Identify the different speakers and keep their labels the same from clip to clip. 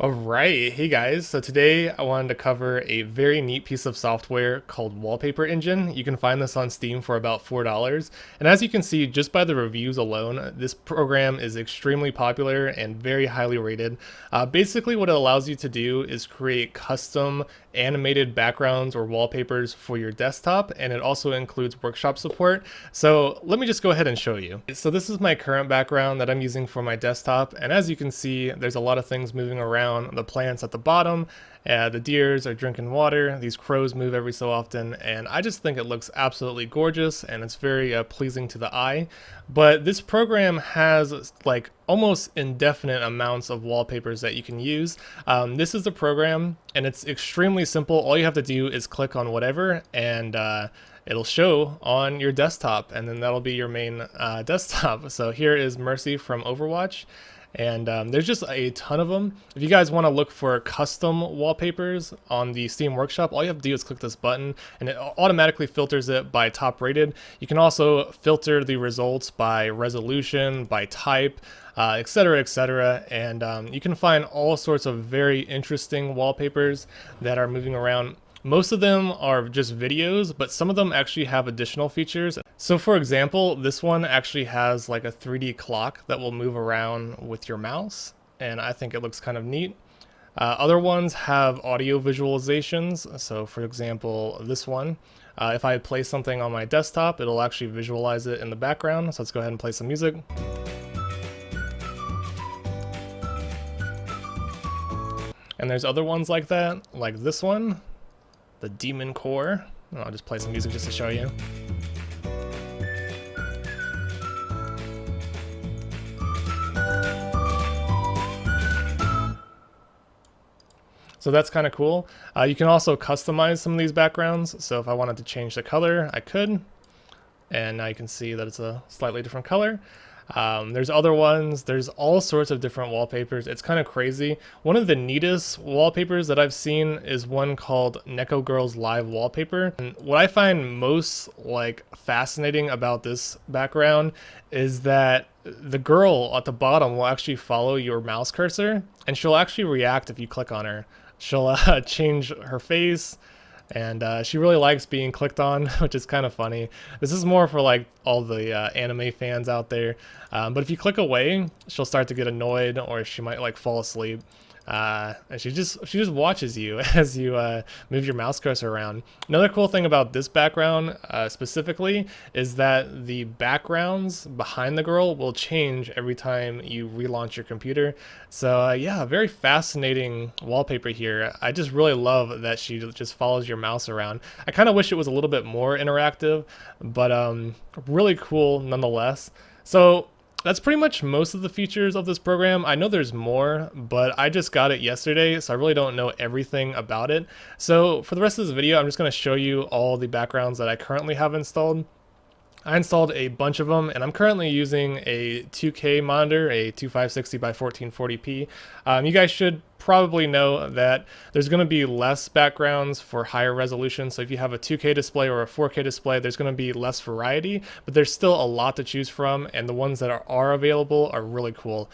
Speaker 1: All right, hey guys. So today I wanted to cover a very neat piece of software called Wallpaper Engine. You can find this on Steam for about $4. And as you can see, just by the reviews alone, this program is extremely popular and very highly rated. Basically, what it allows you to do is create custom animated backgrounds or wallpapers for your desktop, and it also includes workshop support. So let me just go ahead and show you. So this is my current background that I'm using for my desktop, and as you can see, there's a lot of things moving around. The plants at the bottom, the deers are drinking water, these crows move every so often, and I just think it looks absolutely gorgeous and it's very pleasing to the eye. But this program has like almost indefinite amounts of wallpapers that you can use. This is the program and it's extremely simple. All you have to do is click on whatever and it'll show on your desktop, and then that'll be your main desktop. So here is Mercy from Overwatch. And there's just a ton of them. If you guys want to look for custom wallpapers on the Steam Workshop, all you have to do is click this button and it automatically filters it by top rated. You can also filter the results by resolution, by type, etc., etc. And you can find all sorts of very interesting wallpapers that are moving around. Most of them are just videos, but some of them actually have additional features. So for example, this one actually has like a 3D clock that will move around with your mouse, and I think it looks kind of neat. Other ones have audio visualizations. So for example, this one, if I play something on my desktop, it'll actually visualize it in the background. So let's go ahead and play some music. And there's other ones like that, like this one, the Demon Core. I'll just play some music just to show you. So that's kind of cool. You can also customize some of these backgrounds. So if I wanted to change the color, I could. And now you can see that it's a slightly different color. There's other ones. There's all sorts of different wallpapers. It's kind of crazy. One of the neatest wallpapers that I've seen is one called Neko Girl's Live Wallpaper. And what I find most like fascinating about this background is that the girl at the bottom will actually follow your mouse cursor, and she'll actually react if you click on her. She'll change her face, and she really likes being clicked on, which is kind of funny. This is more for like all the anime fans out there. But if you click away, she'll start to get annoyed, or she might like fall asleep. And she just watches you as you move your mouse cursor around. Another cool thing about this background specifically is that the backgrounds behind the girl will change every time you relaunch your computer. So yeah, very fascinating wallpaper here. I just really love that she just follows your mouse around. I kind of wish it was a little bit more interactive, but really cool nonetheless. So that's pretty much most of the features of this program. I know there's more, but I just got it yesterday, so I really don't know everything about it. So for the rest of this video, I'm just going to show you all the backgrounds that I currently have installed. I installed a bunch of them, and I'm currently using a 2K monitor, a 2560 by 1440p. You guys should probably know that there's going to be less backgrounds for higher resolution. So if you have a 2K display or a 4K display, there's going to be less variety, but there's still a lot to choose from, and the ones that are available are really cool.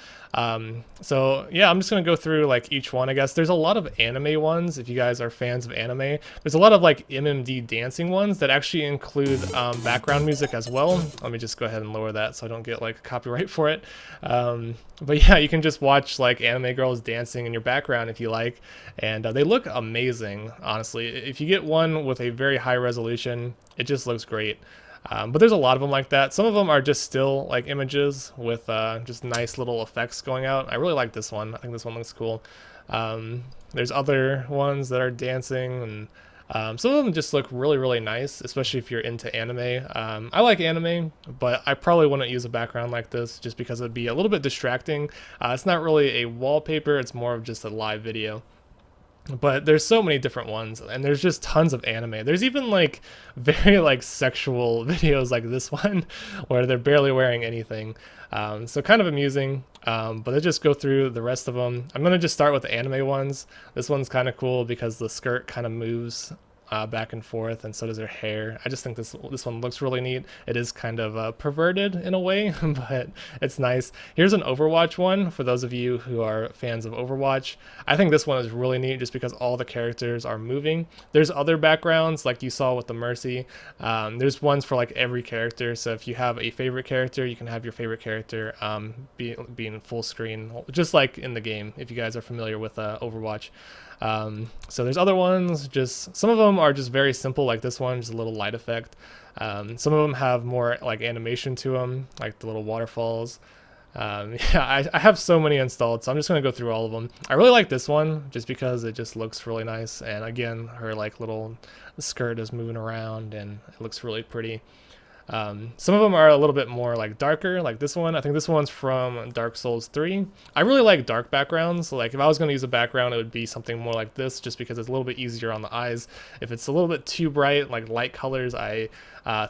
Speaker 1: So yeah, I'm just going to go through like each one, I guess. There's a lot of anime ones. If you guys are fans of anime, there's a lot of like MMD dancing ones that actually include background music as well. Let me just go ahead and lower that so I don't get like copyright for it. But yeah, you can just watch like anime girls dancing in your background if you like, and they look amazing, honestly. If you get one with a very high resolution, it just looks great. But there's a lot of them like that. Some of them are just still like images with just nice little effects going out. I really like this one. I think this one looks cool. There's other ones that are dancing, and some of them just look really, really nice, especially if you're into anime. I like anime, but I probably wouldn't use a background like this just because it'd be a little bit distracting. It's not really a wallpaper, it's more of just a live video. But there's so many different ones, and there's just tons of anime. There's even like very like sexual videos like this one where they're barely wearing anything. So kind of amusing, but let's just go through the rest of them. I'm going to just start with the anime ones. This one's kind of cool because the skirt kind of moves back and forth, and so does her hair. I just think this one looks really neat. It is kind of perverted in a way, but it's nice. Here's an Overwatch one for those of you who are fans of Overwatch. I think this one is really neat just because all the characters are moving. There's other backgrounds like you saw with the Mercy. There's ones for like every character, so if you have a favorite character, you can have your favorite character be in full screen, just like in the game, if you guys are familiar with Overwatch. So there's other ones, just some of them are just very simple, like this one, just a little light effect. Some of them have more like animation to them, like the little waterfalls. Yeah, I have so many installed, so I'm just going to go through all of them. I really like this one just because it just looks really nice, and again, her like little skirt is moving around and it looks really pretty. Some of them are a little bit more like darker, like this one. I think this one's from Dark Souls 3. I really like dark backgrounds. Like if I was going to use a background, it would be something more like this, just because it's a little bit easier on the eyes. If it's a little bit too bright, like light colors, I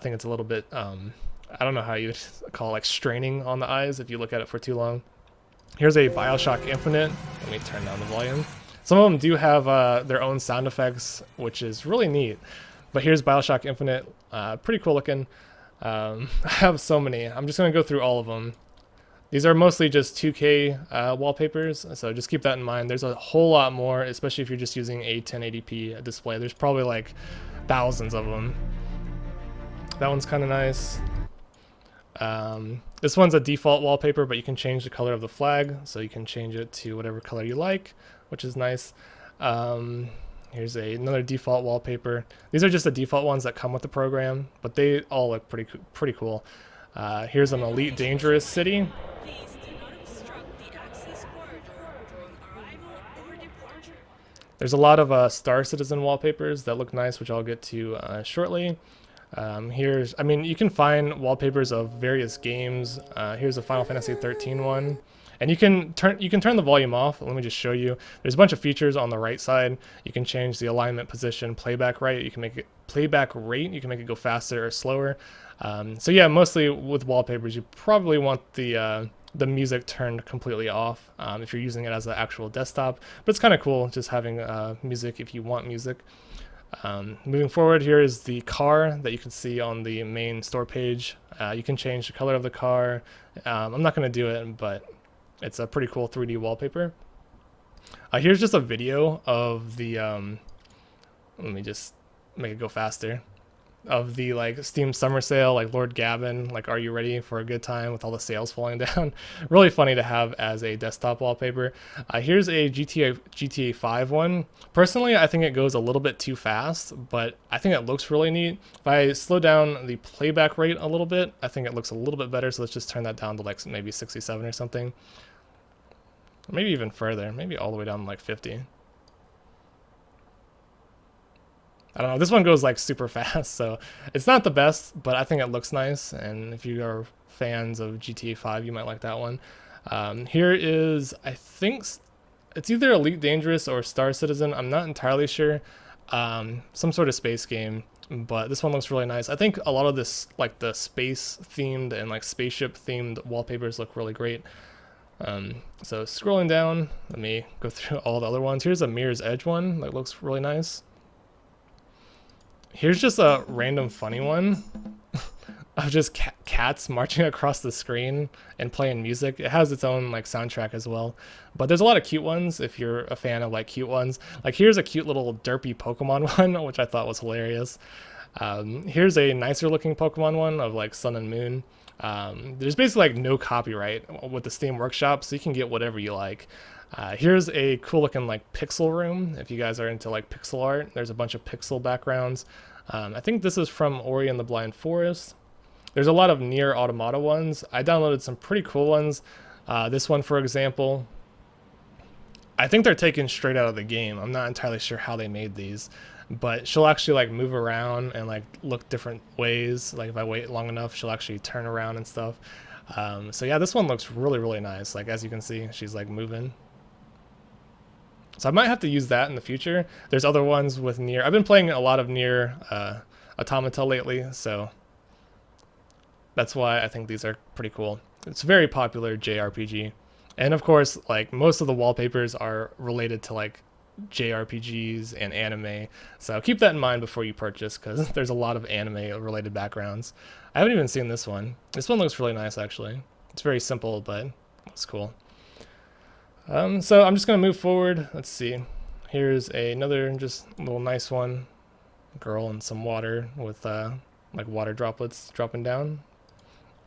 Speaker 1: think it's a little bit, I don't know how you would call it, like straining on the eyes if you look at it for too long. Here's a BioShock Infinite. Let me turn down the volume. Some of them do have their own sound effects, which is really neat. But here's BioShock Infinite, pretty cool looking. I have so many. I'm just going to go through all of them. These are mostly just 2K wallpapers, so just keep that in mind. There's a whole lot more, especially if you're just using a 1080p display. There's probably like thousands of them. That one's kind of nice. This one's a default wallpaper, but you can change the color of the flag, so you can change it to whatever color you like, which is nice. Here's another default wallpaper. These are just the default ones that come with the program, but they all look pretty cool. Here's an Elite Dangerous City. There's a lot of Star Citizen wallpapers that look nice, which I'll get to shortly. I mean, you can find wallpapers of various games. Here's a Final Fantasy 13 one. And you can turn the volume off. Let me just show you. There's a bunch of features on the right side. You can change the alignment, position, playback rate. You can make it You can make it go faster or slower. So yeah, mostly with wallpapers, you probably want the music turned completely off if you're using it as an actual desktop. But it's kind of cool just having music if you want music. Moving forward, here is the car that you can see on the main store page. You can change the color of the car. I'm not going to do it, but it's a pretty cool 3D wallpaper. Here's just a video of the, let me just make it go faster, of the like Steam summer sale, like Lord Gavin, like are you ready for a good time with all the sales falling down? Really funny to have as a desktop wallpaper. Here's a GTA 5 one. Personally, I think it goes a little bit too fast, but I think it looks really neat. If I slow down the playback rate a little bit, I think it looks a little bit better. So let's just turn that down to like maybe 67 or something. Maybe even further, maybe all the way down to like 50. I don't know, this one goes like super fast, so it's not the best, but I think it looks nice, and if you are fans of GTA 5, you might like that one. Here is, I think, it's either Elite Dangerous or Star Citizen, I'm not entirely sure. Some sort of space game, but this one looks really nice. I think a lot of this, like the space themed and like spaceship themed wallpapers look really great. So scrolling down, let me go through all the other ones. Here's a Mirror's Edge one that looks really nice. Here's just a random funny one of just cats marching across the screen and playing music. It has its own like soundtrack as well, but there's a lot of cute ones if you're a fan of like cute ones. Like here's a cute little derpy Pokemon one, which I thought was hilarious. Here's a nicer looking Pokemon one of like Sun and Moon. There's basically like no copyright with the Steam Workshop, so you can get whatever you like. Here's a cool looking like pixel room if you guys are into like pixel art. There's a bunch of pixel backgrounds. I think this is from Ori and the Blind Forest. There's a lot of Nier Automata ones. I downloaded some pretty cool ones. This one, for example, I think they're taken straight out of the game. I'm not entirely sure how they made these, but she'll actually like move around and like look different ways. Like if I wait long enough, she'll actually turn around and stuff. So yeah, this one looks really, really nice. Like as you can see, she's like moving. So I might have to use that in the future. There's other ones with Nier. I've been playing a lot of Nier Automata lately, so that's why I think these are pretty cool. It's a very popular JRPG. And of course, like most of the wallpapers are related to like JRPGs and anime. So keep that in mind before you purchase, because there's a lot of anime related backgrounds. I haven't even seen this one. This one looks really nice, actually. It's very simple, but it's cool. So I'm just going to move forward. Let's see. Here's another just little nice one. Girl in some water with like water droplets dropping down.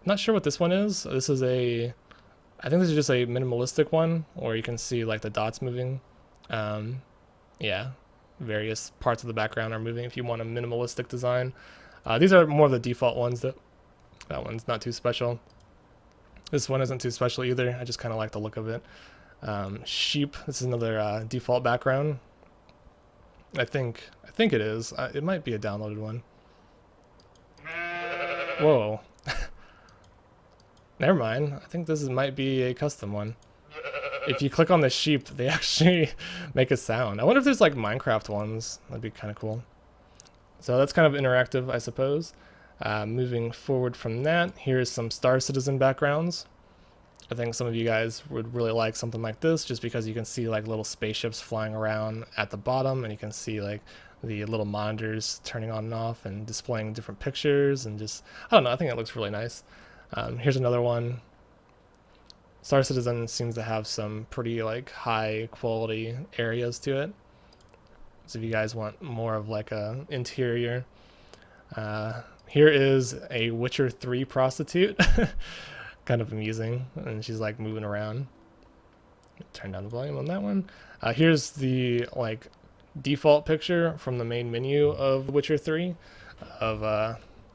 Speaker 1: I'm not sure what this one is. This is I think this is just a minimalistic one, where you can see like the dots moving. Yeah, various parts of the background are moving if you want a minimalistic design. These are more of the default ones. That one's not too special. This one isn't too special either. I just kind of like the look of it. Sheep. This is another default background. I think it is. It might be a downloaded one. Whoa. Never mind. I think this might be a custom one. If you click on the sheep, they actually make a sound. I wonder if there's like Minecraft ones. That'd be kind of cool. So that's kind of interactive, I suppose. Moving forward from that, here's some Star Citizen backgrounds. I think some of you guys would really like something like this, just because you can see like little spaceships flying around at the bottom, and you can see like the little monitors turning on and off and displaying different pictures, and just, I don't know, I think it looks really nice. Here's another one. Star Citizen seems to have some pretty like high quality areas to it. So if you guys want more of like a interior, here is a Witcher 3 prostitute. Kind of amusing, and she's like moving around. Turn down the volume on that one. Here's the like default picture from the main menu of Witcher 3 of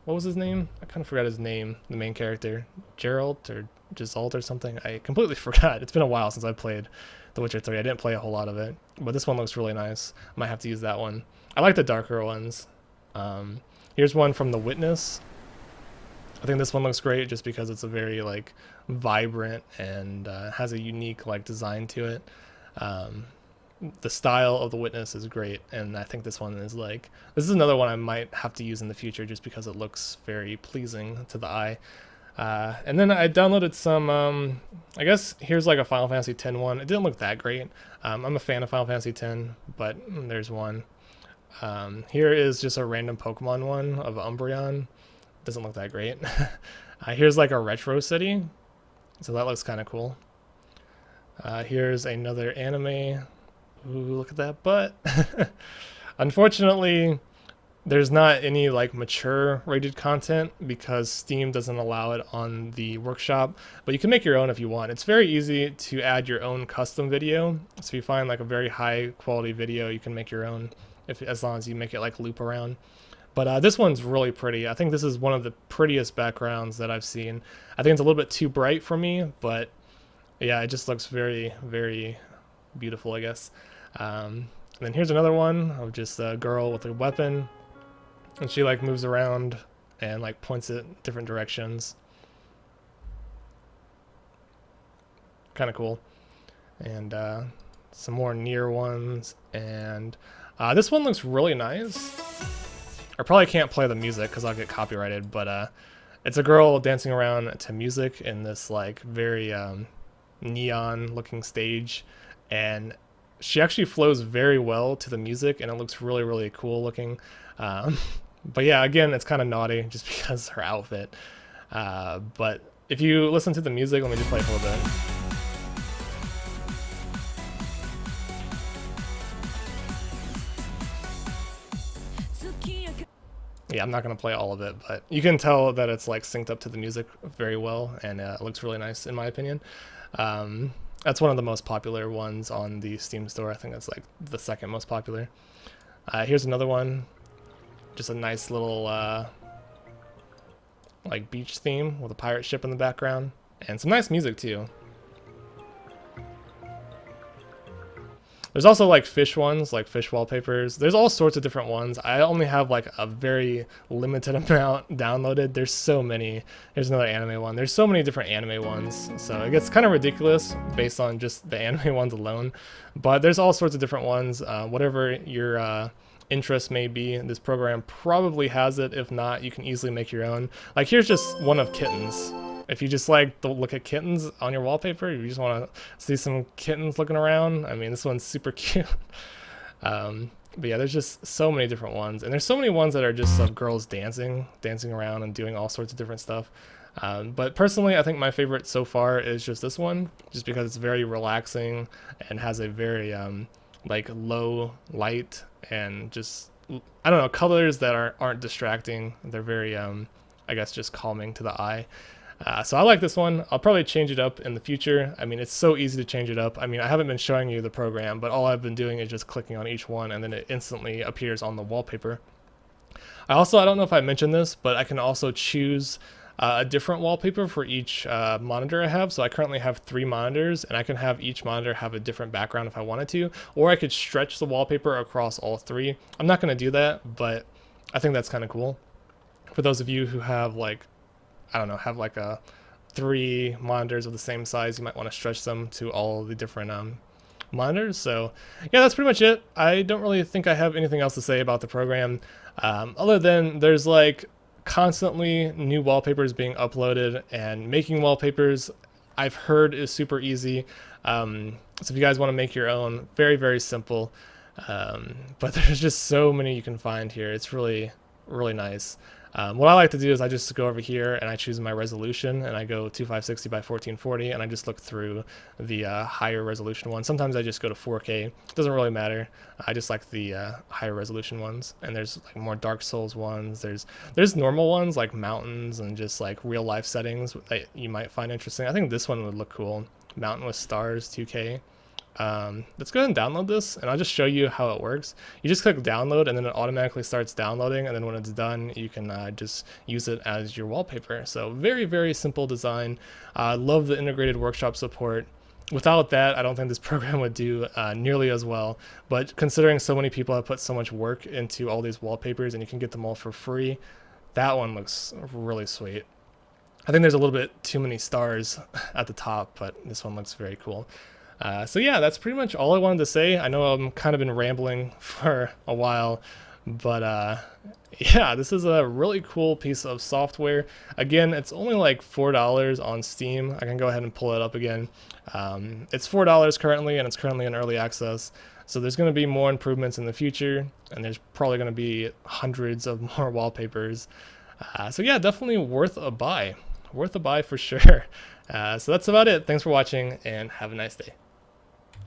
Speaker 1: what was his name? I kind of forgot his name, the main character. Geralt or Gisalt or something. I completely forgot. It's been a while since I played The Witcher 3. I didn't play a whole lot of it, but this one looks really nice. Might have to use that one. I like the darker ones. Here's one from The Witness. I think this one looks great just because it's a very like vibrant and has a unique like design to it. The style of The Witness is great, and I think this one is like, this is another one I might have to use in the future just because it looks very pleasing to the eye. And then I downloaded some, I guess here's like a Final Fantasy X one. It didn't look that great. I'm a fan of Final Fantasy X, but there's one. Here is just a random Pokemon one of Umbreon. Doesn't look that great. Here's like a retro city, so that looks kind of cool. Here's another anime. Ooh, look at that butt. Unfortunately, there's not any like mature rated content because Steam doesn't allow it on the workshop, but you can make your own if you want. It's very easy to add your own custom video. So if you find like a very high quality video, you can make your own, as long as you make it like loop around. But this one's really pretty. I think this is one of the prettiest backgrounds that I've seen. I think it's a little bit too bright for me, but yeah, it just looks very, very beautiful, I guess. And then here's another one of just a girl with a weapon, and she like moves around and like points it different directions. Kind of cool. And some more Nier ones, and this one looks really nice. I probably can't play the music because I'll get copyrighted, but it's a girl dancing around to music in this like very neon looking stage, and she actually flows very well to the music, and it looks really, really cool looking. But yeah, again, it's kind of naughty just because her outfit. But if you listen to the music, let me just play it for a little bit. Yeah, I'm not going to play all of it, but you can tell that it's like synced up to the music very well, and it looks really nice in my opinion. That's one of the most popular ones on the Steam store. I think that's like the second most popular. Here's another one. Just a nice little like beach theme with a pirate ship in the background, and some nice music too. There's also like fish ones, like fish wallpapers. There's all sorts of different ones. I only have like a very limited amount downloaded. There's so many. There's another anime one. There's so many different anime ones. So it gets kind of ridiculous based on just the anime ones alone. But there's all sorts of different ones. Whatever your interest may be, this program probably has it. If not, you can easily make your own. Like here's just one of kittens. If you just like to look at kittens on your wallpaper, you just want to see some kittens looking around. I mean, this one's super cute. But yeah, there's just so many different ones, and there's so many ones that are just of girls dancing around and doing all sorts of different stuff. But personally, I think my favorite so far is just this one, just because it's very relaxing and has a very like low light and just, I don't know, colors that aren't distracting. They're very I guess just calming to the eye. So I like this one. I'll probably change it up in the future. I mean, it's so easy to change it up. I mean, I haven't been showing you the program, but all I've been doing is just clicking on each one and then it instantly appears on the wallpaper. I don't know if I mentioned this, but I can also choose a different wallpaper for each monitor I have. So I currently have 3 monitors, and I can have each monitor have a different background if I wanted to, or I could stretch the wallpaper across all 3. I'm not going to do that, but I think that's kind of cool. For those of you who have like, I don't know, have like 3 monitors of the same size, you might want to stretch them to all the different monitors. So yeah, that's pretty much it. I don't really think I have anything else to say about the program, other than there's like constantly new wallpapers being uploaded, and making wallpapers I've heard is super easy. So if you guys want to make your own, very, very simple. But there's just so many you can find here. It's really, really nice. What I like to do is I just go over here and I choose my resolution, and I go 2560 by 1440, and I just look through the higher resolution ones. Sometimes I just go to 4K. It doesn't really matter. I just like the higher resolution ones. And there's like more Dark Souls ones. There's normal ones like mountains and just like real life settings that you might find interesting. I think this one would look cool. Mountain with stars, 2K. Let's go ahead and download this, and I'll just show you how it works. You just click download, and then it automatically starts downloading, and then when it's done, you can just use it as your wallpaper. So very, very simple design. Love the integrated workshop support. Without that, I don't think this program would do nearly as well, but considering so many people have put so much work into all these wallpapers and you can get them all for free, that one looks really sweet. I think there's a little bit too many stars at the top, but this one looks very cool. So yeah, that's pretty much all I wanted to say. I know I'm kind of been rambling for a while, but yeah, this is a really cool piece of software. Again, it's only like $4 on Steam. I can go ahead and pull it up again. It's $4 currently, and it's currently in early access. So there's going to be more improvements in the future, and there's probably going to be hundreds of more wallpapers. So yeah, definitely worth a buy. Worth a buy for sure. So that's about it. Thanks for watching, and have a nice day.